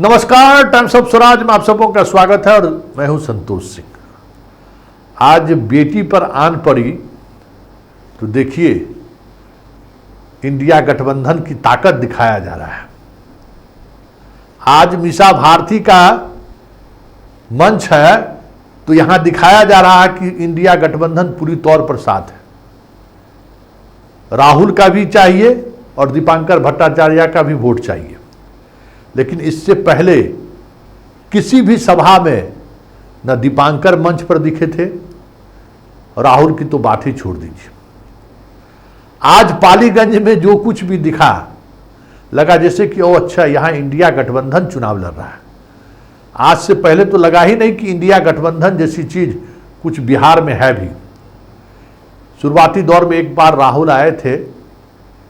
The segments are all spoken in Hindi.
नमस्कार, टाइम्स ऑफ स्वराज में आप सबों का स्वागत है और मैं हूं संतोष सिंह। आज बेटी पर आन पड़ी तो देखिए इंडिया गठबंधन की ताकत दिखाया जा रहा है। आज मीसा भारती का मंच है तो यहां दिखाया जा रहा है कि इंडिया गठबंधन पूरी तौर पर साथ है। राहुल का भी चाहिए और दीपांकर भट्टाचार्य का भी वोट चाहिए, लेकिन इससे पहले किसी भी सभा में न दीपांकर मंच पर दिखे थे, राहुल की तो बात ही छोड़ दीजिए। आज पालीगंज में जो कुछ भी दिखा, लगा जैसे कि ओ अच्छा यहां इंडिया गठबंधन चुनाव लड़ रहा है। आज से पहले तो लगा ही नहीं कि इंडिया गठबंधन जैसी चीज कुछ बिहार में है भी। शुरुआती दौर में एक बार राहुल आए थे,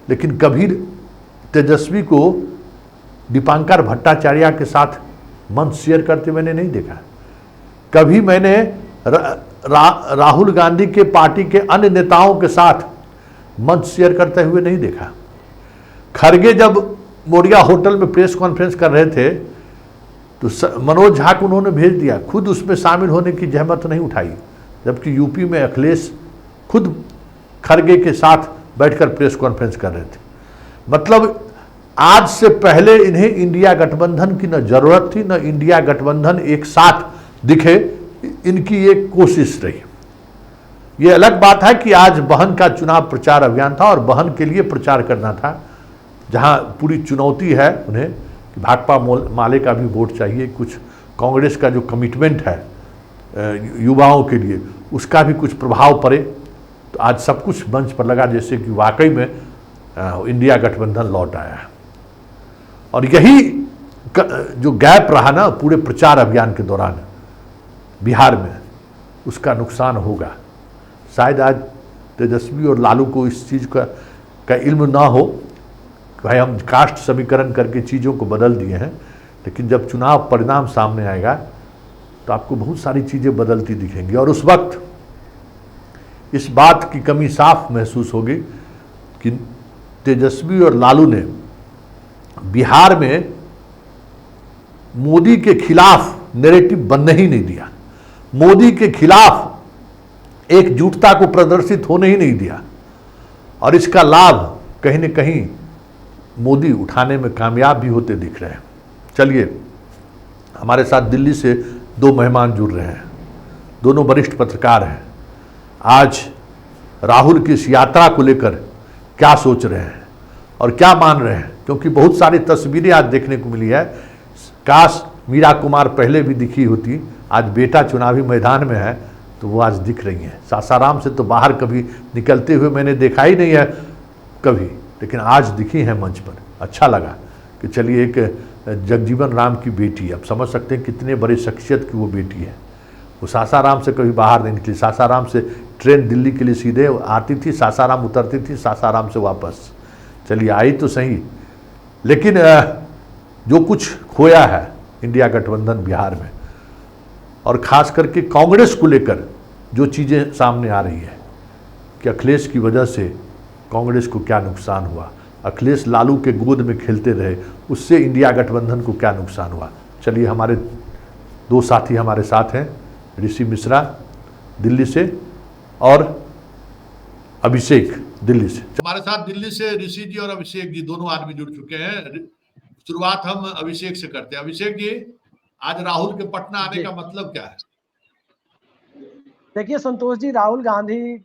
लेकिन कभी तेजस्वी को दीपांकर भट्टाचार्य के साथ मंच शेयर करते मैंने नहीं देखा। कभी मैंने राहुल गांधी के पार्टी के अन्य नेताओं के साथ मंच शेयर करते हुए नहीं देखा। खरगे जब मोरिया होटल में प्रेस कॉन्फ्रेंस कर रहे थे तो मनोज झा को उन्होंने भेज दिया, खुद उसमें शामिल होने की जहमत नहीं उठाई, जबकि यूपी में अखिलेश खुद खरगे के साथ बैठकर प्रेस कॉन्फ्रेंस कर रहे थे। मतलब आज से पहले इन्हें इंडिया गठबंधन की न जरूरत थी, न इंडिया गठबंधन एक साथ दिखे, इनकी एक कोशिश रही। ये अलग बात है कि आज बहन का चुनाव प्रचार अभियान था और बहन के लिए प्रचार करना था, जहां पूरी चुनौती है उन्हें कि भाकपा माले का भी वोट चाहिए, कुछ कांग्रेस का जो कमिटमेंट है युवाओं के लिए उसका भी कुछ प्रभाव पड़े। तो आज सब कुछ मंच पर लगा जैसे कि वाकई में इंडिया गठबंधन लौट आया है। और यही जो गैप रहा ना पूरे प्रचार अभियान के दौरान बिहार में, उसका नुकसान होगा। शायद आज तेजस्वी और लालू को इस चीज़ का इल्म ना हो कि भाई हम कास्ट समीकरण करके चीज़ों को बदल दिए हैं, लेकिन जब चुनाव परिणाम सामने आएगा तो आपको बहुत सारी चीज़ें बदलती दिखेंगी और उस वक्त इस बात की कमी साफ महसूस होगी कि तेजस्वी और लालू ने बिहार में मोदी के खिलाफ नैरेटिव बनने ही नहीं दिया, मोदी के खिलाफ एकजुटता को प्रदर्शित होने ही नहीं दिया, और इसका लाभ कहीं न कहीं मोदी उठाने में कामयाब भी होते दिख रहे हैं। चलिए, हमारे साथ दिल्ली से दो मेहमान जुड़ रहे हैं, दोनों वरिष्ठ पत्रकार हैं। आज राहुल की इस यात्रा को लेकर क्या सोच रहे हैं और क्या मान रहे हैं, क्योंकि बहुत सारी तस्वीरें आज देखने को मिली है। काश मीरा कुमार पहले भी दिखी होती, आज बेटा चुनावी मैदान में है तो वो आज दिख रही हैं। सासाराम से तो बाहर कभी निकलते हुए मैंने देखा ही नहीं है कभी, लेकिन आज दिखी हैं मंच पर। अच्छा लगा कि चलिए एक जगजीवन राम की बेटी, अब समझ सकते हैं कितने बड़े शख्सियत की वो बेटी है। वो सासाराम से कभी बाहर नहीं निकली, सासाराम से ट्रेन दिल्ली के लिए सीधे आती थी, सासाराम उतरती थी, सासाराम से वापस। चलिए आई तो सही, लेकिन जो कुछ खोया है इंडिया गठबंधन बिहार में, और ख़ास करके कांग्रेस को लेकर जो चीज़ें सामने आ रही है कि अखिलेश की वजह से कांग्रेस को क्या नुकसान हुआ, अखिलेश लालू के गोद में खेलते रहे, उससे इंडिया गठबंधन को क्या नुकसान हुआ। चलिए, हमारे दो साथी हमारे साथ हैं, ऋषि मिश्रा दिल्ली से और अभिषेक दिल्ली से। हमारे साथ दिल्ली से ऋषि जी और अभिषेक जी दोनों आदमी जुड़ चुके हैं। शुरुआत हम अभिषेक से करते हैं। अभिषेक जी, आज राहुल के पटना आने का मतलब क्या है? देखिए संतोष जी, राहुल गांधी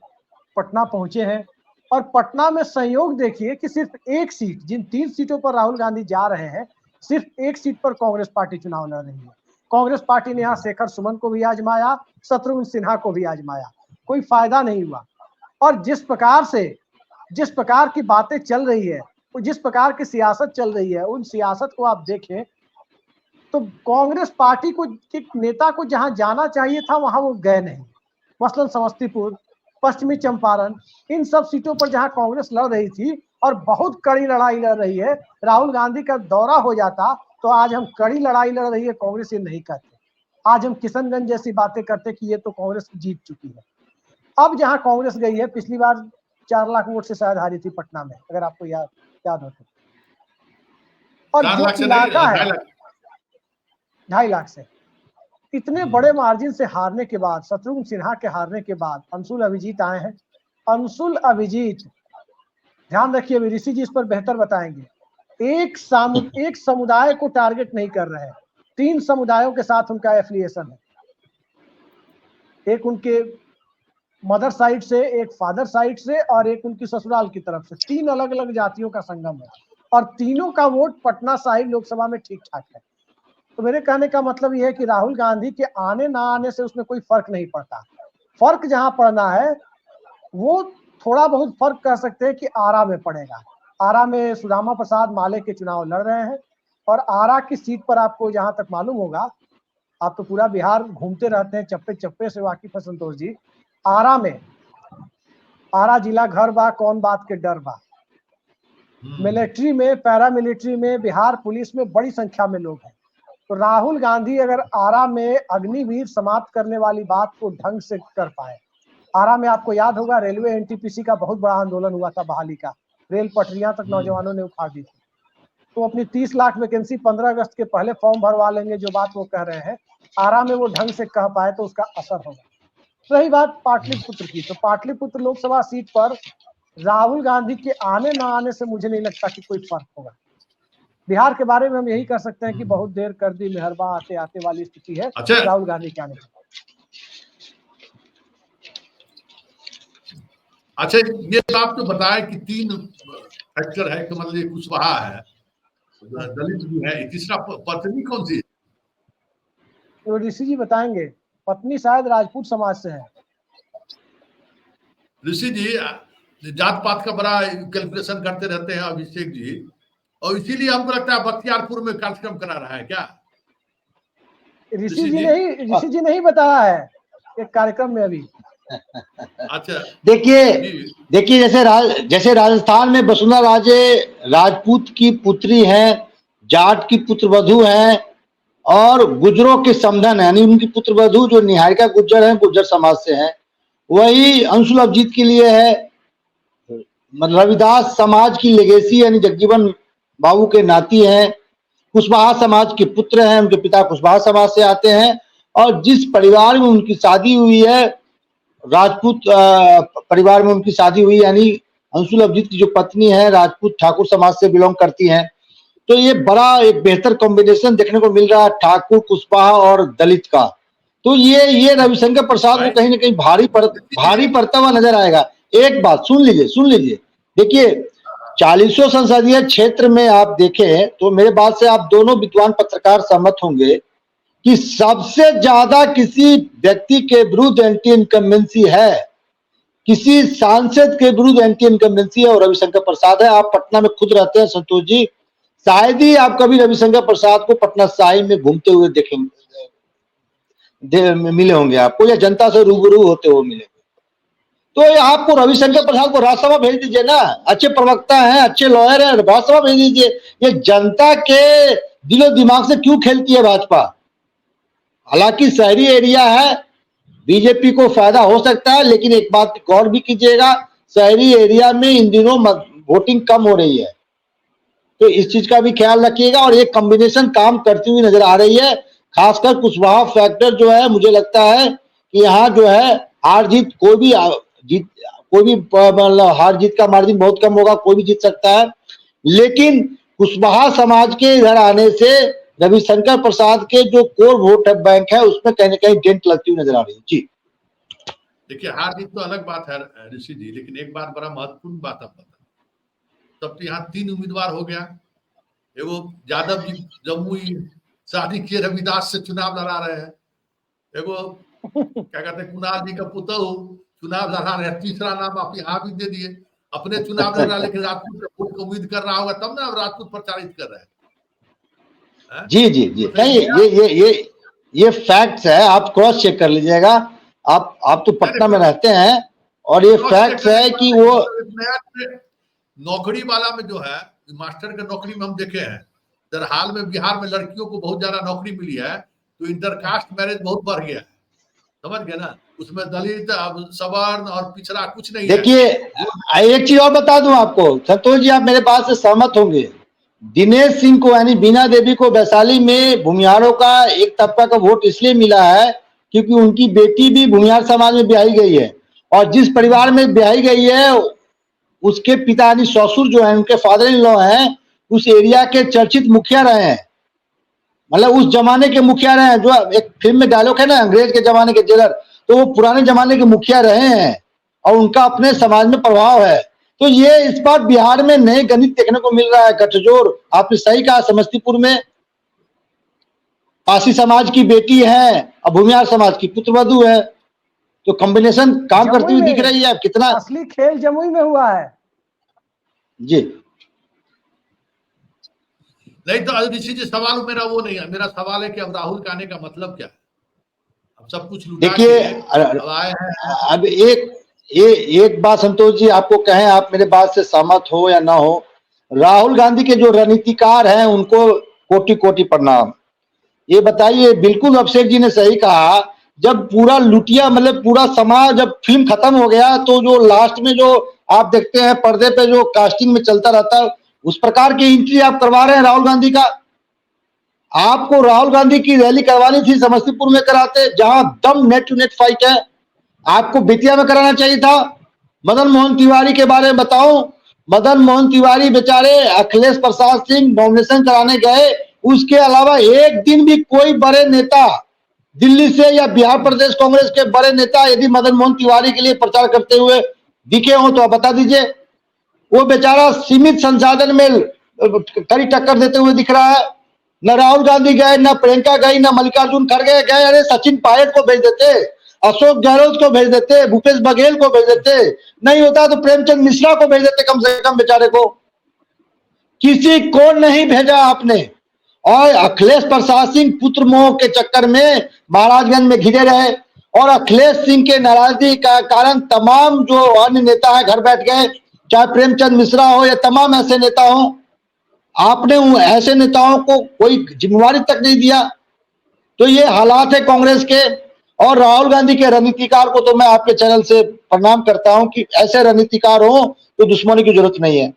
पटना पहुंचे हैं और पटना में संयोग देखिए कि सिर्फ एक सीट, जिन 3 सीटों पर राहुल गांधी जा रहे हैं, सिर्फ एक सीट पर कांग्रेस पार्टी चुनाव लड़ रही है। कांग्रेस पार्टी ने यहाँ शेखर सुमन को भी आजमाया, शत्रुघ्न सिन्हा को भी आजमाया, कोई फायदा नहीं हुआ। और जिस प्रकार की बातें चल रही है, जिस प्रकार की सियासत चल रही है, उन सियासत को आप देखें तो कांग्रेस पार्टी को एक नेता को जहां जाना चाहिए था वहां वो गए नहीं। मसलन समस्तीपुर, पश्चिमी चंपारण, इन सब सीटों पर जहां कांग्रेस लड़ रही थी और बहुत कड़ी लड़ाई लड़ रही है, राहुल गांधी का दौरा हो जाता तो आज हम कड़ी लड़ाई लड़ रही है कांग्रेस ये नहीं करते, आज हम किशनगंज जैसी बातें करते कि ये तो कांग्रेस जीत चुकी है। अब जहां कांग्रेस गई है, पिछली बार 4 लाख वोट से शायद हारी थी पटना में, अगर आपको याद हो तो। और जो इलाका है 2.5 लाख से। इतने बड़े मार्जिन से हारने के बाद, शत्रुघ्न सिन्हा के हारने के बाद अंशुल अभिजीत आए हैं। अंशुल अभिजीत, ध्यान रखिए, ऋषि जी इस पर बेहतर बताएंगे, एक समुदाय को टारगेट नहीं कर रहे हैं। 3 समुदायों के साथ उनका एफिलिएशन है, एक उनके मदर साइड से, एक फादर साइड से और एक उनकी ससुराल की तरफ से। 3 अलग अलग जातियों का संगम है और तीनों का वोट पटना साहिब लोकसभा में ठीक ठाक है। तो मेरे कहने का मतलब यह है कि राहुल गांधी के आने ना आने से उसमें कोई फर्क नहीं पड़ता। फर्क जहां पड़ना है वो थोड़ा बहुत फर्क कह सकते हैं कि आरा में पड़ेगा। आरा में सुदामा प्रसाद माले के चुनाव लड़ रहे हैं और आरा की सीट पर आपको जहां तक मालूम होगा, आप तो पूरा बिहार घूमते रहते हैं, चप्पे चप्पे से वाकिफ है संतोष जी, आरा में, आरा जिला घर बा कौन बात के डर बा। मिलिट्री में, पैरामिलिट्री में, बिहार पुलिस में बड़ी संख्या में लोग हैं। तो राहुल गांधी अगर आरा में अग्निवीर समाप्त करने वाली बात को ढंग से कर पाए, आरा में आपको याद होगा रेलवे एनटीपीसी का बहुत बड़ा आंदोलन हुआ था, बहाली का, रेल पटरियां तक नौजवानों ने उखाड़ दी थी। तो अपनी 30 लाख वैकेंसी 15 अगस्त के पहले फॉर्म भरवा लेंगे, जो बात वो कह रहे हैं, आरा में वो ढंग से कह पाए तो उसका असर होगा। रही बात पाटलिपुत्र की, तो पाटलिपुत्र लोकसभा सीट पर राहुल गांधी के आने ना आने से मुझे नहीं लगता कि कोई फर्क होगा। बिहार के बारे में हम यही कर सकते हैं कि बहुत देर कर दी मेहरबा आते आते वाली स्थिति है राहुल गांधी के आने की। अच्छा, ये तो आपने बताया कि 3 फैक्टर है, तो मतलब कुशवाहा है, दलित भी है, तीसरा पत्नी कौन सी है? तो ऋषि जी बताएंगे, पत्नी शायद राजपूत समाज से है। ऋषि जी जात पात का बड़ा कैलकुलेशन करते रहते हैं अभिषेक जी, और इसीलिए हमको लगता है बख्तियारपुर में कार्यक्रम करा रहा है क्या? ऋषि जी नहीं बताया है एक कार्यक्रम में अभी। अच्छा, देखिए जैसे राजस्थान में वसुंधरा राजे राजपूत की पुत्री हैं, जाट की पुत्रवधू हैं और गुजरों के समधन है, यानी उनकी पुत्रवधू जो निहारिका गुज्जर हैं, गुज्जर समाज से हैं। वही अंशुल अभिजीत के लिए है रविदास समाज की लेगेसी, यानी जगजीवन बाबू के नाती हैं, कुशवाहा समाज के पुत्र हैं, उनके पिता कुशवाहा समाज से आते हैं, और जिस परिवार में उनकी शादी हुई है, राजपूत परिवार में उनकी शादी हुई, यानी अंशुल अभिजीत की जो पत्नी है राजपूत ठाकुर समाज से बिलोंग करती हैं। तो ये बड़ा एक बेहतर कॉम्बिनेशन देखने को मिल रहा है ठाकुर, कुशवाहा और दलित का। तो ये रविशंकर प्रसाद को कहीं ना कहीं भारी पड़ता हुआ नजर आएगा। एक बात सुन लीजिए, देखिए 40 संसदीय क्षेत्र में आप देखें तो मेरे बात से आप दोनों विद्वान पत्रकार सहमत होंगे कि सबसे ज्यादा किसी व्यक्ति के विरुद्ध एंटी इनकम्बेंसी है, किसी सांसद के विरुद्ध एंटी इनकम्बेंसी है, और रविशंकर प्रसाद है। आप पटना में खुद रहते हैं संतोष जी, शायद ही आप कभी रविशंकर प्रसाद को पटना साहिब में घूमते हुए मिले होंगे आपको, या जनता से रूबरू होते हुए मिले। तो आपको रविशंकर प्रसाद को राज्यसभा भेज दीजिए ना, अच्छे प्रवक्ता हैं, अच्छे लॉयर हैं, राज्यसभा भेज दीजिए। ये जनता के दिलो दिमाग से क्यों खेलती है भाजपा? हालांकि शहरी एरिया है, बीजेपी को फायदा हो सकता है, लेकिन एक बात गौर भी कीजिएगा, शहरी एरिया में इन दिनों वोटिंग कम हो रही है, तो इस चीज का भी ख्याल रखिएगा। और एक कॉम्बिनेशन काम करती हुई नजर आ रही है, खासकर कुशवाहा फैक्टर जो है, मुझे लगता है कि यहाँ जो है हार जीत कोई भी हार जीत का मार्जिन बहुत कम होगा, कोई भी जीत सकता है, लेकिन कुशवाहा समाज के इधर आने से रविशंकर प्रसाद के जो कोर वोट बैंक है उसमें कहीं ना कहीं डेंट लगती हुई नजर आ रही है। जी देखिए, हार जीत तो अलग बात है ऋषि जी, लेकिन एक बात बड़ा महत्वपूर्ण बात आप बता, तब तो यहाँ 3 उम्मीदवार हो गया। एगो यादव जी जमुई शादी किए रविदास से चुनाव लड़ा रहे हैं, एगो क्या कहते हैं कुणाल जी का पुत्र चुनाव लड़ा रहे हैं, तीसरा नाम आप यहाँ भी दे दिए, अपने चुनाव लड़ रहा, लेकिन राजपूत वोट को उम्मीद कर रहा होगा तब ना राजपूत प्रचारित कर रहे हैं। जी नहीं, ये फैक्ट्स है, आप क्रॉस चेक कर लीजिएगा। आप तो पटना में रहते हैं, और ये फैक्ट्स है कि वो नौकरी वाला में जो है मास्टर के नौकरी में हम देखे हैं, हाल में बिहार में लड़कियों को बहुत ज्यादा नौकरी मिली है, तो इंटरकास्ट मैरिज बहुत बढ़ गया है, समझ गए ना, उसमें दलित सवर्ण और पिछड़ा कुछ नहीं। देखिए एक चीज और बता दूं आपको संतोष जी, आप मेरे बात से सहमत होंगे, दिनेश सिंह को यानी बीना देवी को वैशाली में भूमिहारों का एक तबका का वोट इसलिए मिला है क्योंकि उनकी बेटी भी भूमिहार समाज में ब्याही गई है, और जिस परिवार में ब्याही गई है उसके पिता यानी ससुर जो है, उनके फादर इन लॉ हैं, उस एरिया के चर्चित मुखिया रहे हैं, मतलब उस जमाने के मुखिया रहे हैं। जो एक फिल्म में डायलॉग है ना, अंग्रेज के जमाने के जेलर, तो वो पुराने जमाने के मुखिया रहे हैं और उनका अपने समाज में प्रभाव है। तो ये इस बार बिहार में नए गणित देखने को मिल रहा है, गठजोड़। आपने सही कहा, समस्तीपुर में पासी समाज की बेटी है और भूमिहार समाज की पुत्रवधू है, तो कॉम्बिनेशन काम करती हुई दिख रही है। कितना असली खेल जमुई में हुआ है जी। नहीं तो ऋषि जी, सवाल मेरा वो नहीं है, मेरा सवाल है कि अब राहुल के आने का मतलब क्या है? अब सब कुछ लुटा देखिए, के अब आए हैं। अब एक बात संतोष जी आपको कहें, आप मेरे बात से सहमत हो या ना हो, राहुल गांधी के जो रणनीतिकार हैं उनको कोटि कोटि प्रणाम। ये बताइए, बिल्कुल अभिषेक जी ने सही कहा, जब पूरा लुटिया मतलब पूरा समाज, जब फिल्म खत्म हो गया तो जो लास्ट में जो आप देखते हैं पर्दे पे जो कास्टिंग में चलता रहता है, उस प्रकार की एंट्री आप करवा रहे हैं राहुल गांधी का। आपको राहुल गांधी की रैली करवानी थी समस्तीपुर में कराते, जहां दम नेट टू नेट फाइट है। आपको बेतिया में कराना चाहिए था। मदन मोहन तिवारी के बारे में बताओ, मदन मोहन तिवारी बेचारे अखिलेश प्रसाद सिंह नॉमिनेशन कराने गए, उसके अलावा एक दिन भी कोई बड़े नेता दिल्ली से या बिहार प्रदेश कांग्रेस के बड़े नेता यदि मदन मोहन तिवारी के लिए प्रचार करते हुए दिखे हो तो आप बता दीजिए। वो बेचारा सीमित संसाधन में कड़ी टक्कर देते हुए दिख रहा है। न राहुल गांधी गए, न प्रियंका गई, न मल्लिकार्जुन खड़गे गए। अरे सचिन पायलट को भेज देते, अशोक गहलोत को भेज देते, भूपेश बघेल को भेज देते, नहीं होता तो प्रेमचंद मिश्रा को भेज देते कम से कम बेचारे को। किसी को नहीं भेजा आपने। और अखिलेश प्रसाद सिंह पुत्र मोह के चक्कर में महाराजगंज में घिरे रहे, और अखिलेश सिंह के नाराजगी का कारण तमाम जो अन्य नेता है घर बैठ गए, चाहे प्रेमचंद मिश्रा हो या तमाम ऐसे नेता हो। आपने ऐसे नेताओं को कोई जिम्मेवारी तक नहीं दिया। तो ये हालात है कांग्रेस के। और राहुल गांधी के रणनीतिकार को तो मैं आपके चैनल से प्रणाम करता हूं कि ऐसे रणनीतिकार हो तो दुश्मनी की जरूरत नहीं है।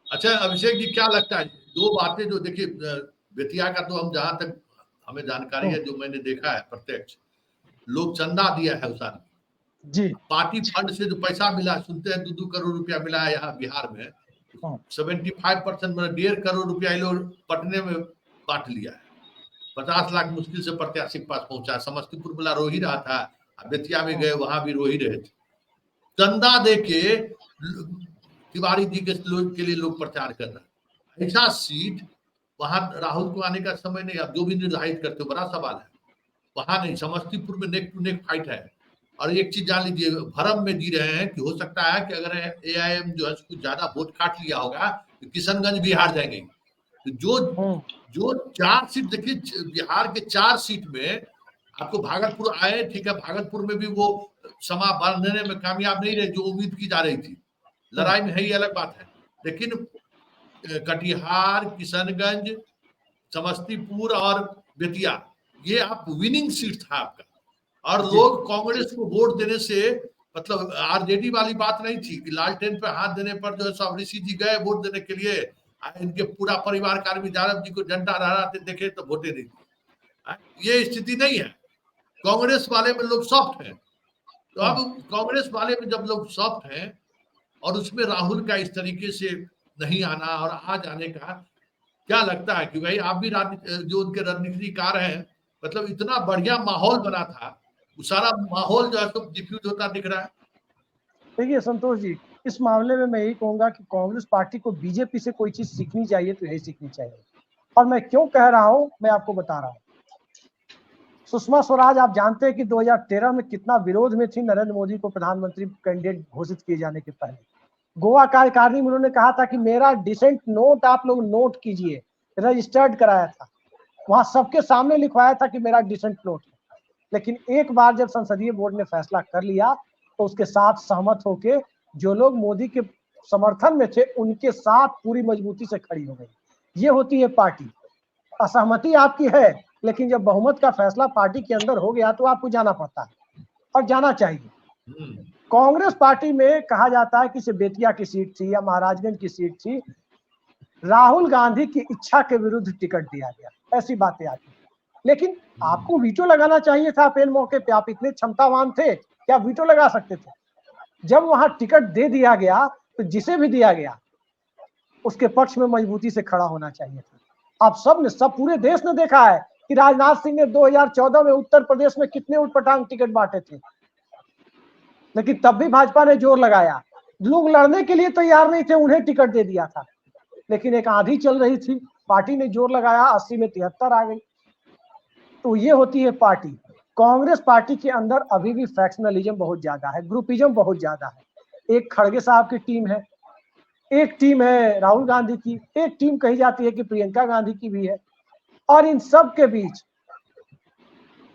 अच्छा अभिषेक जी, क्या लगता है, दो बातें जो देखिए, बेतिया का तो हम जहां तक हमें जानकारी है, जो मैंने देखा है प्रत्यक्ष, लोग चंदा दिया है उस आदमी जी, पार्टी फंड से जो पैसा मिला, सुनते हैं 2-2 करोड़ रुपया मिला है यहाँ बिहार में। 75% 1.5 करोड़ रुपया लोग पटने में बांट लिया है। 50 लाख मुश्किल से प्रत्याशी के पास पहुंचा। समस्तीपुर वाला रो ही रहा था, बेतिया में गए वहां भी रो ही रहे थे। चंदा दे के तिवारी जी के लिए लोग प्रचार कर रहे हैं। ऐसा सीट वहां राहुल को आने का समय नहीं। अब जो भी निर्धारित करते हो, बड़ा सवाल है। वहां नहीं, समस्तीपुर में नेक टू नेक फाइट है। और एक चीज जान लीजिए, भरम में दी रहे हैं कि हो सकता है कि अगर एआईएम जो है कुछ ज्यादा वोट काट लिया होगा तो किशनगंज भी हार जाएंगे। तो जो 4 सीट देखिए, बिहार के 4 सीट में आपको भागलपुर आए, ठीक है, भागलपुर में भी वो समा बांधने में कामयाब नहीं रहे जो उम्मीद की जा रही थी। लड़ाई में है, ये अलग बात है। लेकिन कटिहार, किशनगंज, समस्तीपुर और बेतिया, ये आप विनिंग सीट था आपका। और लोग कांग्रेस को वोट देने से, मतलब आरजेडी वाली बात नहीं थी कि लालटेन पे हाथ देने पर जो है सब ऋषि जी गए वोट देने के लिए, इनके पूरा परिवार कार्मी यादव जी को झंडा लहराते देखे तो वोटे नहीं दी। ये स्थिति नहीं है। कांग्रेस वाले में लोग सॉफ्ट हैं। तो अब कांग्रेस वाले में जब लोग सॉफ्ट हैं और उसमें राहुल का इस तरीके से नहीं आना और आ जाने का, क्या लगता है कि भाई आप भी जो उनके रणनीतिकार हैं, मतलब इतना बढ़िया माहौल बना था, वो सारा माहौल जो है तो डिफ्यूज होता दिख रहा है। देखिए संतोष जी, इस मामले में मैं यही कहूंगा कि कांग्रेस पार्टी को बीजेपी से कोई चीज सीखनी चाहिए तो यही सीखनी चाहिए। और मैं क्यों कह रहा हूं, मैं आपको बता रहा हूं। सुषमा स्वराज, आप जानते हैं कि 2013 में कितना विरोध में थी नरेंद्र मोदी को प्रधानमंत्री कैंडिडेट घोषित किए जाने के पहले। गोवा कार्यकारिणी में उन्होंने कहा था कि मेरा डिसेंट नोट आप लोग नोट कीजिए, रजिस्टर्ड कराया था, वहां सबके सामने लिखवाया था कि मेरा डिसेंट नोट है। लेकिन एक बार जब संसदीय बोर्ड ने फैसला कर लिया तो उसके साथ सहमत होके जो लोग मोदी के समर्थन में थे उनके साथ पूरी मजबूती से खड़ी हो गई। ये होती है पार्टी। असहमति आपकी है, लेकिन जब बहुमत का फैसला पार्टी के अंदर हो गया तो आपको जाना पड़ता है और जाना चाहिए। कांग्रेस पार्टी में कहा जाता है कि बेतिया की सीट थी या महाराजगंज की सीट थी, राहुल गांधी की इच्छा के विरुद्ध टिकट दिया गया, ऐसी बातें आती हैं। लेकिन आपको वीटो लगाना चाहिए था पहले मौके पे, आप इतने क्षमतावान थे कि आप वीटो लगा सकते थे। जब वहां टिकट दे दिया गया तो जिसे भी दिया गया उसके पक्ष में मजबूती से खड़ा होना चाहिए था। आप सब ने, सब पूरे देश ने देखा है कि राजनाथ सिंह ने 2014 में उत्तर प्रदेश में कितने उटपटांग टिकट बांटे थे, लेकिन तब भी भाजपा ने जोर लगाया। लोग लड़ने के लिए तैयार नहीं थे, उन्हें टिकट दे दिया था। लेकिन एक आंधी चल रही थी, पार्टी ने जोर लगाया, 80 में 73 आ गई। तो ये होती है पार्टी। कांग्रेस पार्टी के अंदर अभी भी फैक्शनलिज्म बहुत ज्यादा है, ग्रुपिज्म बहुत ज्यादा है। एक खड़गे साहब की टीम है, एक टीम है राहुल गांधी की, एक टीम कही जाती है कि प्रियंका गांधी की भी है, और इन सब के बीच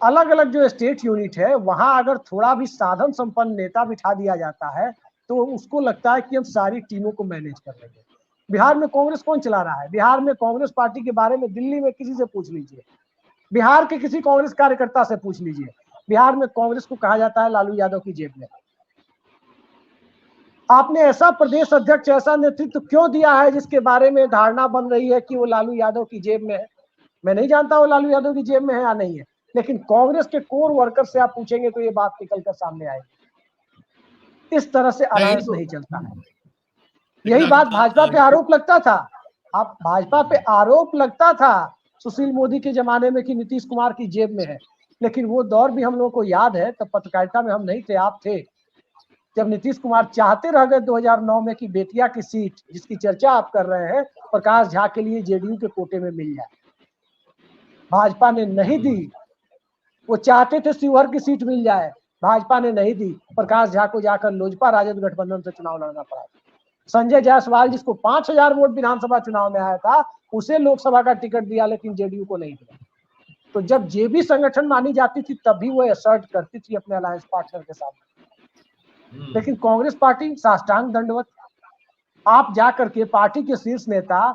अलग अलग जो स्टेट यूनिट है वहां अगर थोड़ा भी साधन संपन्न नेता बिठा दिया जाता है तो उसको लगता है कि हम सारी टीमों को मैनेज कर लेंगे। बिहार में कांग्रेस कौन चला रहा है? बिहार में कांग्रेस पार्टी के बारे में दिल्ली में किसी से पूछ लीजिए, बिहार के किसी कांग्रेस कार्यकर्ता से पूछ लीजिए, बिहार में कांग्रेस को कहा जाता है लालू यादव की जेब में। आपने ऐसा प्रदेश अध्यक्ष, ऐसा नेतृत्व क्यों दिया है जिसके बारे में धारणा बन रही है कि वो लालू यादव की जेब में है? मैं नहीं जानता वो लालू यादव की जेब में है या नहीं है, लेकिन कांग्रेस के कोर वर्कर से आप पूछेंगे तो ये बात निकल कर सामने आएगी। इस तरह से अलायंस नहीं चलता है। यही बात भाजपा पे आरोप लगता था। आप भाजपा पे आरोप लगता था सुशील मोदी के जमाने में कि नीतीश कुमार की जेब में है, लेकिन वो दौर भी हम लोगों को याद है। तब पत्रकारिता में हम नहीं थे, आप थे, जब नीतीश कुमार चाहते रह गए 2009 में कि बेतिया की सीट जिसकी चर्चा आप कर रहे हैं प्रकाश झा के लिए जेडीयू के कोटे में मिल जाए, भाजपा ने नहीं दी। वो चाहते थे शिवहर की सीट मिल जाए, भाजपा ने नहीं दी। प्रकाश झा को जाकर लोजपा राजद गठबंधन से चुनाव लड़ना पड़ा। संजय जायसवाल जिसको 5000 वोट विधानसभा चुनाव में आया था उसे लोकसभा का टिकट दिया, लेकिन जेडीयू को नहीं दिया। तो जब जेबी संगठन मानी जाती थी तब भी वो असर्ट करती थी अपने अलायंस पार्टनर के साथ। लेकिन कांग्रेस पार्टी साष्टांग दंडवत। आप जाकर के पार्टी के शीर्ष नेता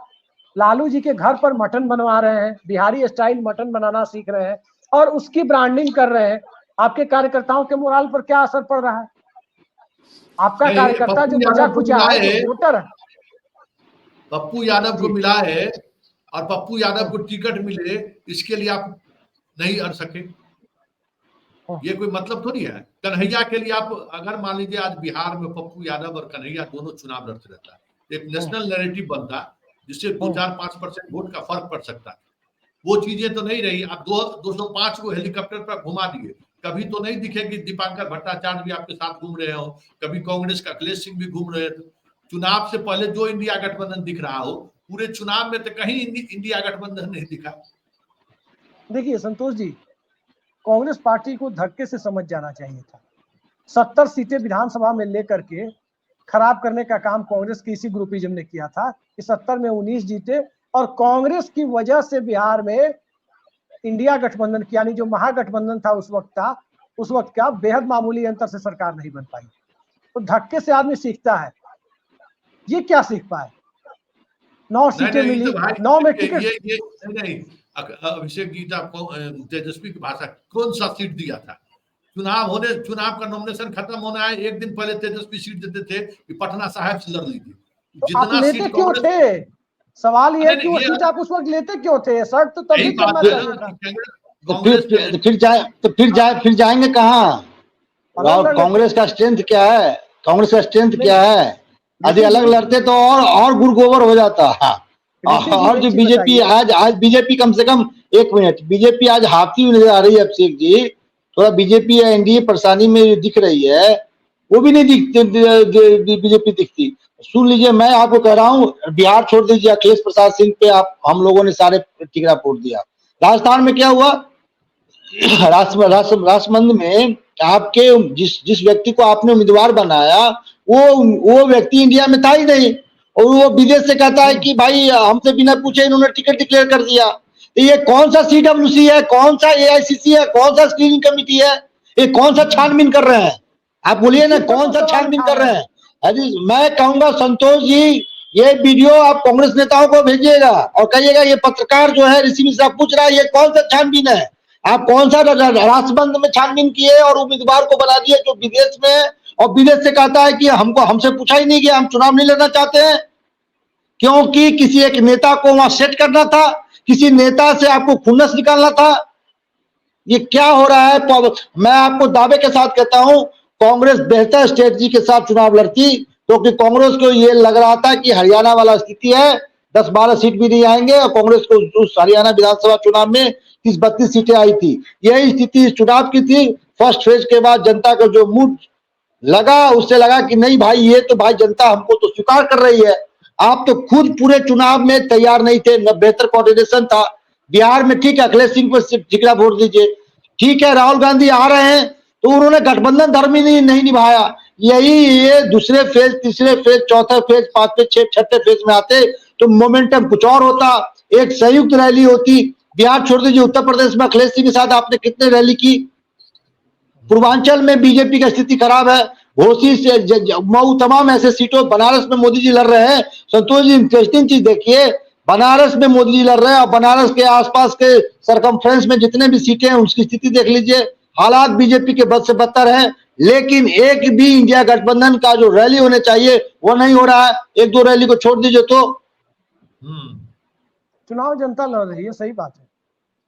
लालू जी के घर पर मटन बनवा रहे हैं, बिहारी स्टाइल मटन बनाना सीख रहे हैं और उसकी ब्रांडिंग कर रहे हैं। आपके कार्यकर्ताओं के मोराल पर क्या असर पड़ रहा है? आपका कार्यकर्ता जो बचा खुचा है, जो वोटर है, पप्पू यादव को मिला है और पप्पू यादव को टिकट मिले, इसके लिए आप नहीं अड़ सके, ये कोई मतलब थोड़ी है। कन्हैया के लिए आप अगर मान लीजिए आज बिहार में पप्पू यादव और कन्हैया दोनों चुनाव लड़ते रहता है, एक नेशनल नैरेटिव बनता जिससे 2-4-5% वोट का फर्क पड़ सकता है। वो चीजें तो नहीं रही। आप 205 को हेलीकॉप्टर पर घुमा दिए, कभी तो नहीं दिखे कि दीपांकर भट्टाचार्य भी आपके साथ घूम रहे हो, कभी कांग्रेस का अखिलेश सिंह भी घूम रहे थे। चुनाव से पहले जो इंडिया गठबंधन दिख रहा हो, पूरे चुनाव में तो कहीं इंडिया गठबंधन नहीं दिखा। देखिए संतोष जी, कांग्रेस पार्टी को धक्के से समझ जाना चाहिए था। 70 सीटें विधानसभा में लेकर के खराब करने का काम कांग्रेस की इसी ग्रुपिज्म ने किया था कि 70 में 19 जीते, और कांग्रेस की वजह से बिहार में इंडिया गठबंधन की, यानी जो महागठबंधन था उस वक्त का बेहद मामूली अंतर से सरकार नहीं बन पाई। तो धक्के से आदमी सीखता है। ये क्या सीख पाए? 9 सीटें मिली, 9 में टिकट नहीं। अभिषेक जी तेजस्वी की भाषा, कौन सा सीट दिया था? चुनाव का नॉमिनेशन खत्म होना है, एक दिन पहले तेजस्वी सीट देते थे कि पटना साहिब से लड़ लीजिए। तो आप लेते क्यों थे? सवाल ये है कि वो सीट आप उस वक्त लेते क्यों थे? शर्त तो तभी करना चाहिए था। फिर जाएंगे कहाँ? कांग्रेस का स्ट्रेंथ क्या है? कांग्रेस का स्ट्रेंथ क्या है? यदि अलग लड़ते तो और गुड़गोबर हो जाता। और जो बीजेपी आज बीजेपी कम से कम, एक मिनट, बीजेपी आज हाफती हुई नजर आ रही है अभिषेक जी। थोड़ा बीजेपी या एनडीए परेशानी में दिख रही है, वो भी नहीं दिखती बीजेपी दिखती। सुन लीजिए, मैं आपको कह रहा हूँ, बिहार छोड़ दीजिए, अखिलेश प्रसाद सिंह पे हम लोगों ने सारे टिकरा पोट दिया। राजस्थान में क्या हुआ? राजमंद में आपके जिस व्यक्ति को आपने उम्मीदवार बनाया वो व्यक्ति इंडिया में था ही नहीं, और वो विदेश से कहता है कि भाई हमसे बिना पूछे इन्होंने टिकट डिक्लेयर कर दिया। तो ये कौन सा सीडब्ल्यूसी है, कौन सा एआईसीसी है, कौन सा स्क्रीनिंग कमेटी है? ये कौन सा छानबीन कर रहे हैं? आप बोलिए ना, कौन सा छानबीन कर रहे हैं? अरे मैं कहूंगा संतोष जी, ये वीडियो आप कांग्रेस नेताओं को भेजिएगा और कहिएगा ये पत्रकार जो है ऋषि मिश्रा पूछ रहा है ये कौन सा छानबीन है? आप कौन सा राजबंद में छानबीन किए और उम्मीदवार को बना दिए जो विदेश में, और विदेश से कहता है कि हमसे पूछा ही नहीं गया, हम चुनाव नहीं लड़ना चाहते हैं। क्योंकि किसी एक नेता को वहां सेट करना था, किसी नेता से आपको खुन्नस निकालना था। ये क्या हो रहा है? मैं आपको दावे के साथ कहता हूं, कांग्रेस बेहतर स्ट्रेटजी के साथ चुनाव लड़ती, क्योंकि कांग्रेस को ये लग रहा था कि हरियाणा वाला स्थिति है, 10-12 सीट भी नहीं आएंगे, और कांग्रेस को उस हरियाणा विधानसभा चुनाव में 30-32 सीटें आई थी। यही स्थिति इस चुनाव की थी। फर्स्ट फेज के बाद जनता को जो मूड लगा, उससे लगा कि नहीं भाई, ये तो भाई जनता हमको तो स्वीकार कर रही है। आप तो खुद पूरे चुनाव में तैयार नहीं थे, न बेहतर कोऑर्डिनेशन था। बिहार में ठीक है, अखिलेश सिंह पर जिगरा वोट दीजिए, ठीक है, राहुल गांधी आ रहे हैं, तो उन्होंने गठबंधन धर्म ही नहीं निभाया। यही ये दूसरे फेज, तीसरे फेज, चौथे फेज, पांचवें, छठे फेज में आते तो मोमेंटम कुछ और होता, एक संयुक्त रैली होती। बिहार छोड़ दीजिए, उत्तर प्रदेश में अखिलेश सिंह के साथ आपने कितने रैली की? पूर्वांचल में बीजेपी की स्थिति खराब है, घोसी से मऊ, तमाम ऐसे सीटों, बनारस में मोदी जी लड़ रहे हैं। संतोष जी, इंटरेस्टिंग चीज देखिए, बनारस में मोदी जी लड़ रहे हैं और बनारस के आसपास के सरकमफ्रेंस में जितने भी सीटें हैं उसकी स्थिति देख लीजिए। हालात बीजेपी के बद से बदतर है, लेकिन एक भी इंडिया गठबंधन का जो रैली होने चाहिए वो नहीं हो रहा है। 1-2 रैली को छोड़ दीजिए तो चुनाव जनता लड़ रही है, सही बात है,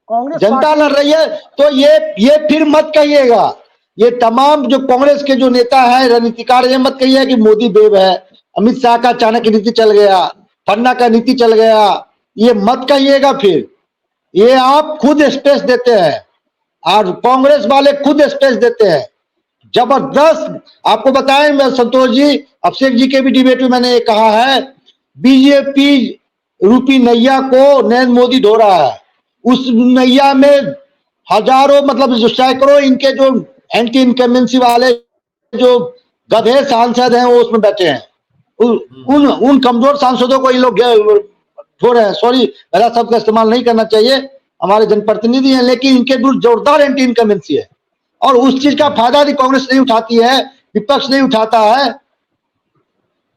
कांग्रेस जनता लड़ रही है। तो ये फिर मत कहिएगा, ये तमाम जो कांग्रेस के जो नेता है, रणनीतिकार, ये मत कहिए कि मोदी बेब है, अमित शाह का चाणक्य नीति चल गया, पन्ना का नीति चल गया, ये मत कहिएगा। फिर ये आप खुद स्पेस देते हैं और कांग्रेस वाले खुद स्पेस देते हैं जबरदस्त। आपको बताएं, मैं संतोष जी, अभिषेक जी के भी डिबेट में मैंने ये कहा है, बीजेपी रूपी नैया को नरेंद्र मोदी ढो रहा है। उस नैया में हजारों, मतलब सैकड़ों इनके जो एंटी इनकम्बेंसी वाले जो गधे सांसद हैं वो उसमें बैठे हैं। उन कमजोर सांसदों को ये लोग ढो रहे हैं। सॉरी, गधा शब्द का इस्तेमाल नहीं करना चाहिए, हमारे जनप्रतिनिधि हैं, लेकिन इनके विरुद्ध जोरदार एंटी इनकम्बेंसी है और उस चीज का फायदा भी कांग्रेस नहीं उठाती है, विपक्ष नहीं उठाता है,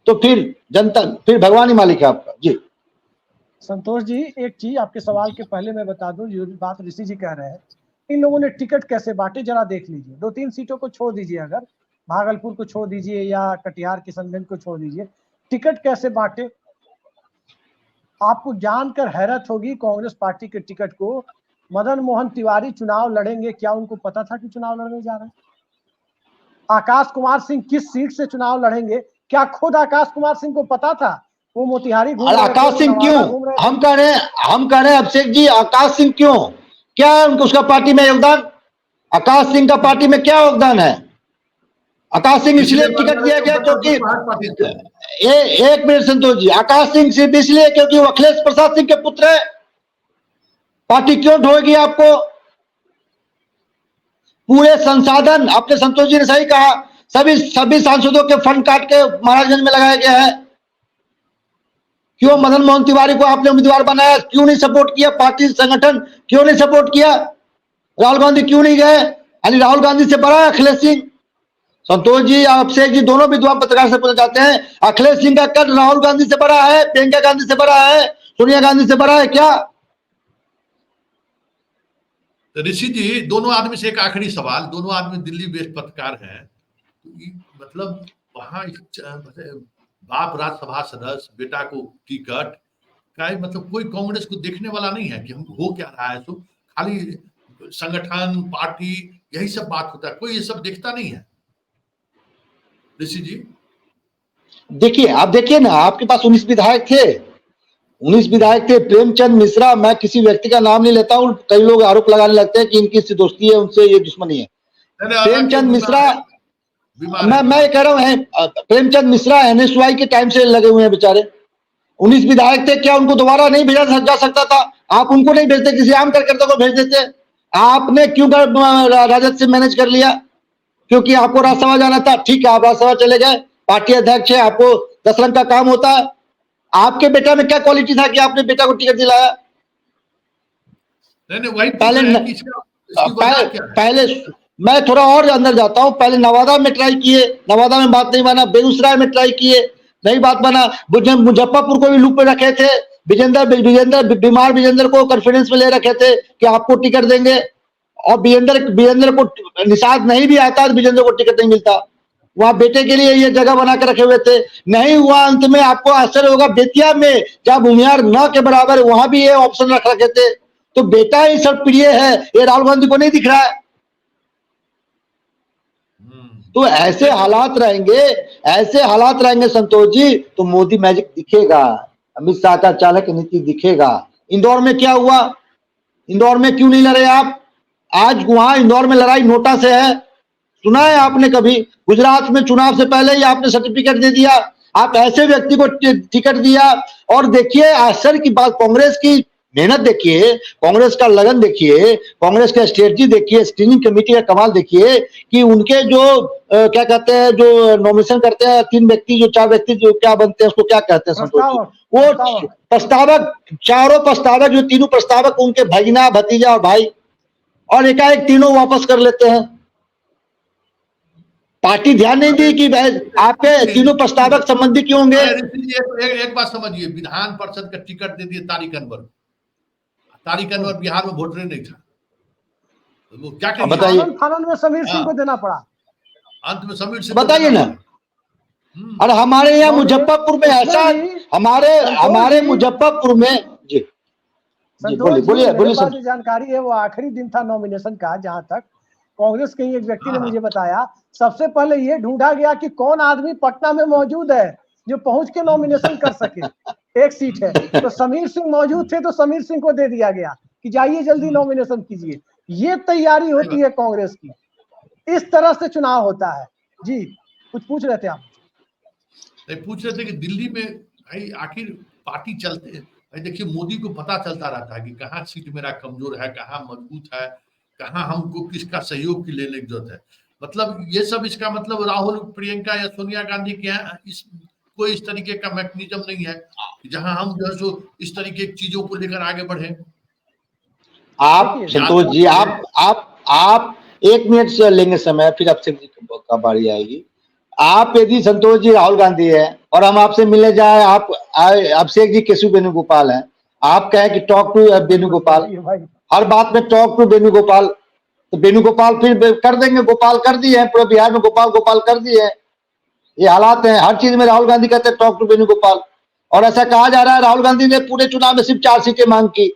तो फिर जनता, फिर भगवान ही मालिक है आपका। जी संतोष जी, एक चीज आपके सवाल के पहले मैं बता दूं, जो बात ऋषि जी कह रहे हैं, इन लोगों ने टिकट कैसे बांटे जरा देख लीजिए। 2-3 सीटों को छोड़ दीजिए, अगर भागलपुर को छोड़ दीजिए या कटिहार किशनगंज को छोड़ दीजिए, टिकट कैसे बांटे आपको जानकर हैरत होगी। कांग्रेस पार्टी के टिकट को मदन मोहन तिवारी चुनाव लड़ेंगे, क्या उनको पता था कि चुनाव लड़ने जा रहे हैं? आकाश कुमार सिंह किस सीट से चुनाव लड़ेंगे, क्या खुद आकाश कुमार सिंह को पता था? वो मोतिहारी घूम रहे थे, आकाश सिंह क्यों हम कह रहे हैं अभिषेक जी, आकाश सिंह क्यों, क्या है उनको, उसका पार्टी में योगदान? आकाश सिंह का पार्टी में क्या योगदान है? आकाश सिंह इसलिए टिकट दिया गया क्योंकि, एक मिनट संतोष जी, आकाश सिंह सिर्फ इसलिए क्योंकि वो अखिलेश प्रसाद सिंह के पुत्र है। पार्टी क्यों ढोएगी आपको? पूरे संसाधन, अपने संतोष जी ने सही कहा, सभी सांसदों के फंड काट के महाराजगंज में लगाया गया है। क्यों मदन मोहन तिवारी को आपने उम्मीदवार बनाया? क्यों नहीं सपोर्ट किया? पार्टी संगठन क्यों नहीं सपोर्ट किया? राहुल गांधी क्यों नहीं गए? यानी राहुल गांधी से बड़ा है अखिलेश सिंह? संतोष जी, अभिषेक जी, दोनों विद्वान पत्रकार से पूछना चाहते हैं, अखिलेश सिंह का कद राहुल गांधी से बड़ा है, प्रियंका गांधी से बड़ा है, सोनिया गांधी से बड़ा है क्या? ऋषि जी, दोनों आदमी से एक आखिरी सवाल, दोनों आदमी दिल्ली बेस्ड पत्रकार हैं, मतलब वहां बाप राज्यसभा सदस्य, बेटा को टिकट का, मतलब कोई कांग्रेस को देखने वाला नहीं है कि हम हो क्या रहा है, तो खाली संगठन, पार्टी, यही सब बात होता है, कोई ये सब देखता नहीं है। ऋषि जी देखिए, आप देखिए ना, आपके पास 19 विधायक थे, 19 विधायक थे। प्रेमचंद मिश्रा, मैं किसी व्यक्ति का नाम नहीं लेता हूं, कई लोग आरोप लगाने लगते हैं कि इनकी इससे दोस्ती है, उनसे ये दुश्मनी है। प्रेमचंद मिश्रा, मैं कह रहा हूं, प्रेमचंद मिश्रा NSY के टाइम से लगे हुए हैं बेचारे। 19 विधायक थे, क्या उनको दोबारा नहीं भेजा जा सकता था? आप उनको नहीं भेजते, किसी आम कार्यकर्ता को भेज देते। आपने क्यों राजद से मैनेज कर लिया? क्योंकि आपको राज्यसभा जाना था, ठीक है, आप राज्यसभा चले गए, पार्टी अध्यक्ष है, आपको 10 रंग का काम होता है। आपके बेटा में क्या क्वालिटी था कि आपने बेटा को टिकट दिलाया? पहले मैं थोड़ा और अंदर जाता हूं, पहले नवादा में ट्राई किए, नवादा में बात नहीं बना, बेगूसराय में ट्राई किए, नहीं बात बना, मुजफ्फरपुर को भी लूप में रखे थे, बीमार विजेंद्र को कॉन्फिडेंस में ले रखे थे कि आपको टिकट देंगे, और विजेंद्र को निषाद नहीं भी आता तो विजेंद्र को टिकट नहीं मिलता। वहां बेटे के लिए ये जगह बना के रखे हुए थे, नहीं हुआ। अंत में आपको आश्चर्य होगा, बेतिया में जहां भूमिहार न के बराबर है वहां भी ये ऑप्शन रख रखे थे। तो बेटा ही सब प्रिय है, ये राहुल गांधी को नहीं दिख रहा है। तो ऐसे हालात रहेंगे संतोष जी, तो मोदी मैजिक दिखेगा, अमित शाह का चाणक्य नीति दिखेगा। इंदौर में क्या हुआ, इंदौर में क्यों नहीं लड़े आप? आज वहां इंदौर में लड़ाई नोटा से है, सुना है आपने कभी? गुजरात में चुनाव से पहले ही आपने सर्टिफिकेट दे दिया, आप ऐसे व्यक्ति को टिकट दिया। और देखिए आश्चर्य की बात, कांग्रेस की मेहनत देखिए, कांग्रेस का लगन देखिए, कांग्रेस का स्ट्रेटजी देखिए, स्क्रीनिंग कमेटी का कमाल देखिए कि उनके जो क्या कहते हैं, जो नॉमिनेशन करते हैं 3 व्यक्ति, जो 4 व्यक्ति जो क्या बनते हैं उसको क्या कहते हैं संतोष जी? वो प्रस्तावक, चारों प्रस्तावक, जो तीनों प्रस्तावक उनके भगीना, भतीजा और भाई, और एकाएक तीनों वापस कर लेते हैं। पार्टी ध्यान नहीं दी कि आपके तीनों प्रस्तावक संबंधी क्यों होंगे? एक बात समझिए, विधान परिषद का टिकट दे दिए तारिक अनवर बिहार में वोटर नहीं था, वो क्या करें? बताइए, फानन में समीर सिंह को देना पड़ा, अंत में समीर सिंह, बताइए ना। और हमारे यहाँ मुजफ्फरपुर में ऐसा, हमारे मुजफ्फरपुर में जी बोलिए। जानकारी है, वो आखिरी दिन था नॉमिनेशन का, जहां तक कांग्रेस के एक व्यक्ति ने मुझे बताया, सबसे पहले ये ढूंढा गया कि कौन आदमी पटना में मौजूद है जो पहुंच के नॉमिनेशन कर सके, एक सीट है, तो समीर सिंह मौजूद थे, तो समीर सिंह को दे दिया गया कि जाइए जल्दी नॉमिनेशन कीजिए। ये तैयारी होती है कांग्रेस की, इस तरह से चुनाव होता है। जी कुछ पूछ रहे थे आप? पूछ रहे थे कि दिल्ली में भाई आखिर पार्टी चलते है, देखिए मोदी को पता चलता रहता है कि कहाँ सीट मेरा कमजोर है, कहाँ मजबूत है, कहाँ हमको किसका सहयोग की लेने की जरूरत है। मतलब ये सब, इसका मतलब राहुल, प्रियंका या सोनिया गांधी के यहाँ कोई इस तरीके का मैकेनिज्म नहीं है जहां हम जो है सो इस तरीके की चीजों को लेकर आगे बढ़े। आप संतोष जी, आप 1 मिनट से लेंगे समय, फिर अभिषेक जी का बारी आएगी। आप यदि संतोष जी राहुल गांधी है और हम आपसे मिलने जाए, आप अभिषेक जी केशव वेणुगोपाल है, आप कहें कि टॉक टू वेणुगोपाल, हर बात में टॉक टू वेणुगोपाल, तो वेणुगोपाल फिर कर देंगे, गोपाल कर दिए हैं, पूरे बिहार में गोपाल कर दिए हैं। ये हालात हैं, हर चीज में राहुल गांधी कहते हैं टॉक टू वेणुगोपाल। और ऐसा कहा जा रहा है राहुल गांधी ने पूरे चुनाव में सिर्फ 4 सीटें मांग की,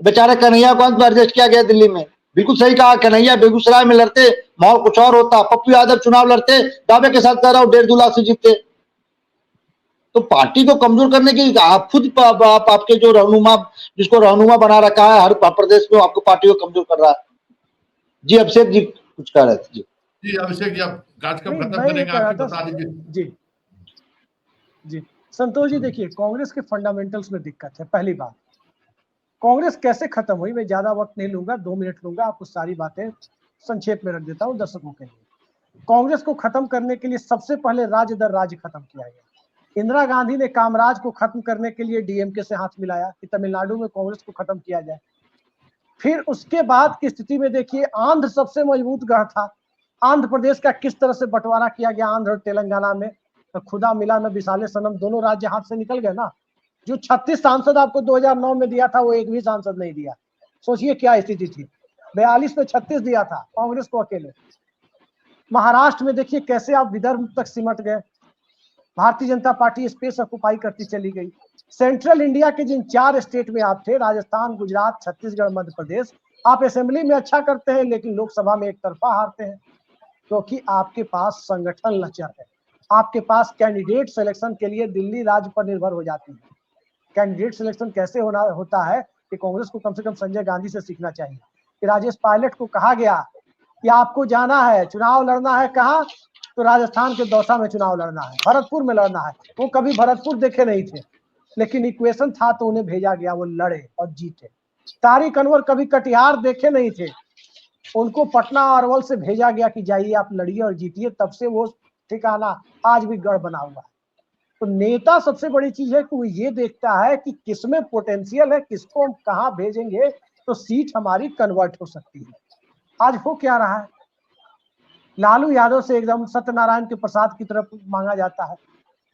बेचारे कन्हैया को अंत में एडजस्ट किया गया दिल्ली में। बिल्कुल सही कहा, कन्हैया बेगूसराय में लड़ते माहौल कुछ और होता, पप्पू यादव चुनाव लड़ते दावे के साथ कह रहा हूं 1.5-2 लाख से जीतते। तो पार्टी को कमजोर करने की आप खुद आपके जो रहनुमा, जिसको रहनुमा बना रखा है हर प्रदेश में, आपको पार्टी को कमजोर कर रहा है। जी अभिषेक जी कुछ कह रहे थे। जी अभिषेक जी, आप कार्यक्रम खत्म करेंगे, आप बता दीजिए। जी संतोष जी, देखिए कांग्रेस के फंडामेंटल्स में दिक्कत है। पहली बात, कांग्रेस कैसे खत्म हुई, मैं ज्यादा वक्त नहीं लूंगा, 2 मिनट लूंगा, आपको सारी बातें संक्षेप में रख देता हूं दर्शकों के लिए। कांग्रेस को खत्म करने के लिए सबसे पहले राज्य दर राज्य खत्म किया गया। इंदिरा गांधी ने कामराज को खत्म करने के लिए डीएमके से हाथ मिलाया कि तमिलनाडु में कांग्रेस को खत्म किया जाए। फिर उसके बाद की स्थिति में देखिए, आंध्र सबसे मजबूत गढ़ था, आंध्र प्रदेश का किस तरह से बंटवारा किया गया आंध्र और तेलंगाना में, तो खुदा मिला न विशाले सनम, दोनों राज्य हाथ से निकल गए ना। जो 36 सांसद आपको 2009 में दिया था, वो एक भी सांसद नहीं दिया। सोचिए क्या स्थिति थी, 42 में 36 दिया था कांग्रेस को अकेले। महाराष्ट्र में देखिए कैसे आप विदर्भ तक सिमट गए, Bharatiya Janata party space occupy करती चली गई। सेंट्रल इंडिया के जिन 4 स्टेट में आप थे, राजस्थान, गुजरात, छत्तीसगढ़, मध्य प्रदेश, आप असेंबली में अच्छा करते हैं लेकिन लोकसभा में एक तरफा हारते हैं, क्योंकि आपके पास संगठन लचर है। आपके पास कैंडिडेट सिलेक्शन के लिए दिल्ली राज्य पर निर्भर हो जाती है। कैंडिडेट सिलेक्शन कैसे होता है कि कांग्रेस को कम से कम संजय गांधी से सीखना चाहिए कि राजेश पायलट को कहा गया कि आपको जाना है, चुनाव लड़ना है, कहाँ, तो राजस्थान के दौसा में चुनाव लड़ना है, भरतपुर में लड़ना है। वो कभी भरतपुर देखे नहीं थे, लेकिन इक्वेशन था तो उन्हें भेजा गया, वो लड़े और जीते। तारिक अनवर कभी कटिहार देखे नहीं थे, उनको पटना और अरवल से भेजा गया कि जाइए आप लड़िए और जीतिए, तब से वो ठिकाना आज भी गढ़ बना हुआ है। तो नेता सबसे बड़ी चीज है कि वो ये देखता है कि किसमें पोटेंशियल है, किसको हम कहाँ भेजेंगे तो सीट हमारी कन्वर्ट हो सकती है। आज हो क्या रहा है, लालू यादव से एकदम सत्यनारायण के प्रसाद की तरफ मांगा जाता है।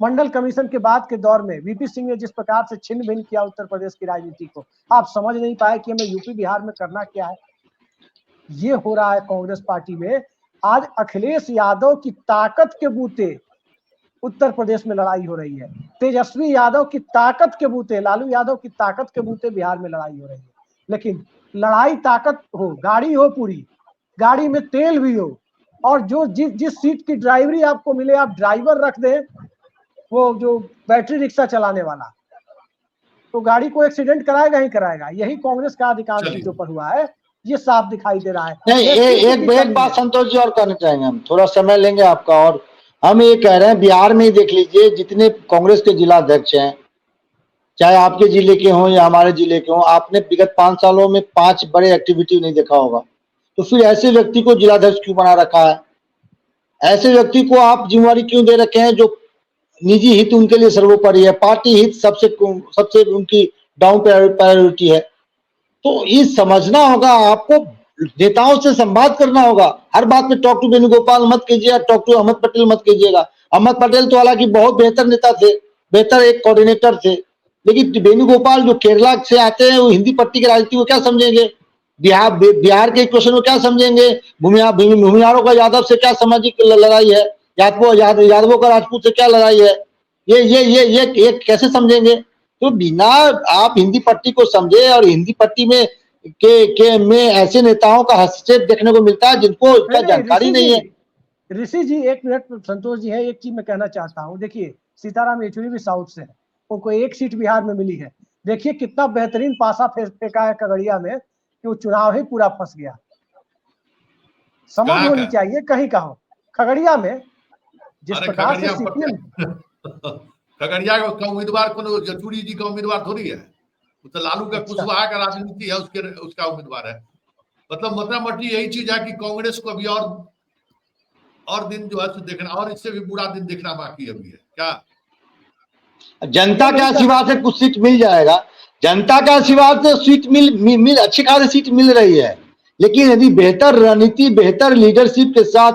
मंडल कमीशन के बाद के दौर में वीपी सिंह ने जिस प्रकार से छिन्न भिन्न किया उत्तर प्रदेश की राजनीति को, आप समझ नहीं पाए कि हमें यूपी बिहार में करना क्या है। ये हो रहा है कांग्रेस पार्टी में आज अखिलेश यादव की ताकत के बूते उत्तर प्रदेश में लड़ाई हो रही है, तेजस्वी यादव की ताकत के बूते, लालू यादव की ताकत के बूते बिहार में लड़ाई हो रही है। लेकिन लड़ाई ताकत हो, गाड़ी हो पूरी, गाड़ी में तेल भी हो, और जो जिस सीट की ड्राइवरी आपको मिले, आप ड्राइवर रख दें, वो जो बैटरी रिक्शा चलाने वाला, तो गाड़ी को एक्सीडेंट कराएगा ही कराएगा। यही कांग्रेस का अधिकांश सीटों पर हुआ है, ये साफ दिखाई दे रहा है। नहीं, एक बात संतोष जी और कहना चाहेंगे, हम थोड़ा समय लेंगे आपका, और हम ये कह रहे हैं बिहार में ही देख लीजिए, जितने कांग्रेस के जिला अध्यक्ष हैं, चाहे आपके जिले के हों या हमारे जिले के हों, आपने विगत 5 सालों में 5 बड़े एक्टिविटी नहीं देखा होगा। तो फिर ऐसे व्यक्ति को जिलाध्यक्ष क्यों बना रखा है? ऐसे व्यक्ति को आप जिम्मेवारी क्यों दे रखे हैं जो निजी हित उनके लिए सर्वोपरि है, पार्टी हित सबसे उनकी डाउन प्रायोरिटी है? तो ये समझना होगा, आपको नेताओं से संवाद करना होगा। हर बात में टॉक टू वेणुगोपाल मत कीजिए, टॉक टू अहमद पटेल मत कीजिएगा। अहमद पटेल तो हालांकि बहुत बेहतर नेता थे, बेहतर एक कोऑर्डिनेटर थे, लेकिन वेणुगोपाल जो केरला से आते हैं, वो हिंदी पट्टी की राजनीति को क्या समझेंगे? बिहार के क्वेश्चन को क्या समझेंगे? भूमिहारों का यादव से क्या सामाजिक लड़ाई है? यादवों का राजपूत से क्या लड़ाई है? ये कैसे समझेंगे? तो बिना आप हिंदी पट्टी को समझे, और हिंदी पट्टी में में ऐसे नेताओं का हस्तक्षेप देखने को मिलता है जिनको इसका जानकारी नहीं है। ऋषि जी, एक मिनट, संतोष जी है, एक चीज मैं कहना चाहता हूँ। देखिए, सीताराम येचुरी भी साउथ से है, उनको एक सीट बिहार में मिली है। देखिए कितना बेहतरीन पासा फेंका है खगड़िया में, कि वो चुनाव ही पूरा फंस गया। समझ होनी चाहिए कहीं का हो। खगड़िया में जिस प्रकार से सीपीएम खगड़िया का उम्मीदवार कौन? येचुरी जी का उम्मीदवार थोड़ी है, वो तो लालू का कुशवाहा का राजनीति है, उसका उम्मीदवार है। मतलब मोटा-मोटी यही चीज है कि कांग्रेस को अभी और दिन जो है देखना, और इससे भी बुरा दिन देखना बाकी अभी है। क्या जनता के आशीर्वाद से कुछ सीट मिल जाएगा, जनता के आशीर्वाद से सीट मिल अच्छी खासी सीट मिल रही है, लेकिन यदि बेहतर रणनीति, बेहतर लीडरशिप के साथ,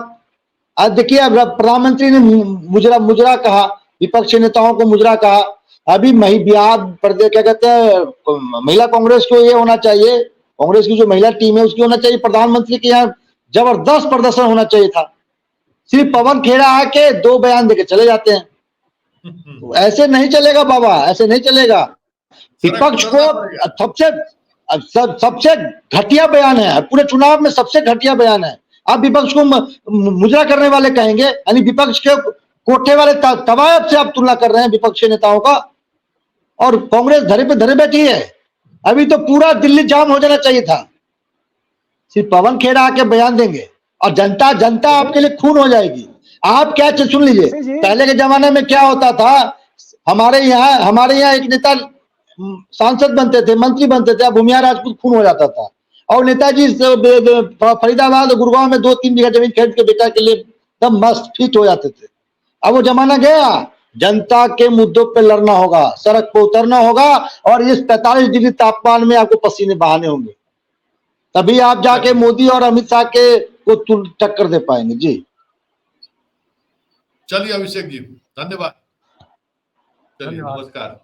देखिए अब प्रधानमंत्री ने मुजरा कहा, विपक्षी नेताओं को मुजरा कहा। अभी बिहार प्रदेश क्या कहते हैं, महिला कांग्रेस को ये होना चाहिए, कांग्रेस की जो महिला टीम है उसकी होना चाहिए, प्रधानमंत्री के यहाँ जबरदस्त प्रदर्शन होना चाहिए था। सिर्फ पवन खेड़ा आके 2 बयान देके चले जाते हैं। तो ऐसे नहीं चलेगा बाबा, ऐसे नहीं चलेगा। विपक्ष को सबसे घटिया बयान है पूरे चुनाव में, सबसे घटिया बयान है। आप विपक्ष को मुजरा करने वाले कहेंगे, यानी विपक्ष के कोठे वाले तवायफ से आप तुलना कर रहे हैं विपक्षी नेताओं का, और कांग्रेस धरे पे धरे बैठी है। अभी तो पूरा दिल्ली जाम हो जाना चाहिए था। सिर्फ पवन खेड़ा आके बयान देंगे और जनता आपके लिए खून हो जाएगी। आप क्या सुन लीजिए, पहले के जमाने में क्या होता था, हमारे यहाँ एक नेता सांसद बनते थे, मंत्री बनते थे, भूमिहार राजपूत खून हो जाता था, और नेताजी फरीदाबाद और गुड़गांव में 2-3 बीघा जमीन खरीद के बेटा के लिए एकदम मस्त फिट हो जाते थे। अब वो जमाना गया। जनता के मुद्दों पे लड़ना होगा, सड़क पे उतरना होगा, और इस 45 डिग्री तापमान में आपको पसीने बहाने होंगे, तभी आप जाके मोदी और अमित शाह के को टक्कर दे पाएंगे। जी चलिए अभिषेक जी, धन्यवाद। चलिए, नमस्कार।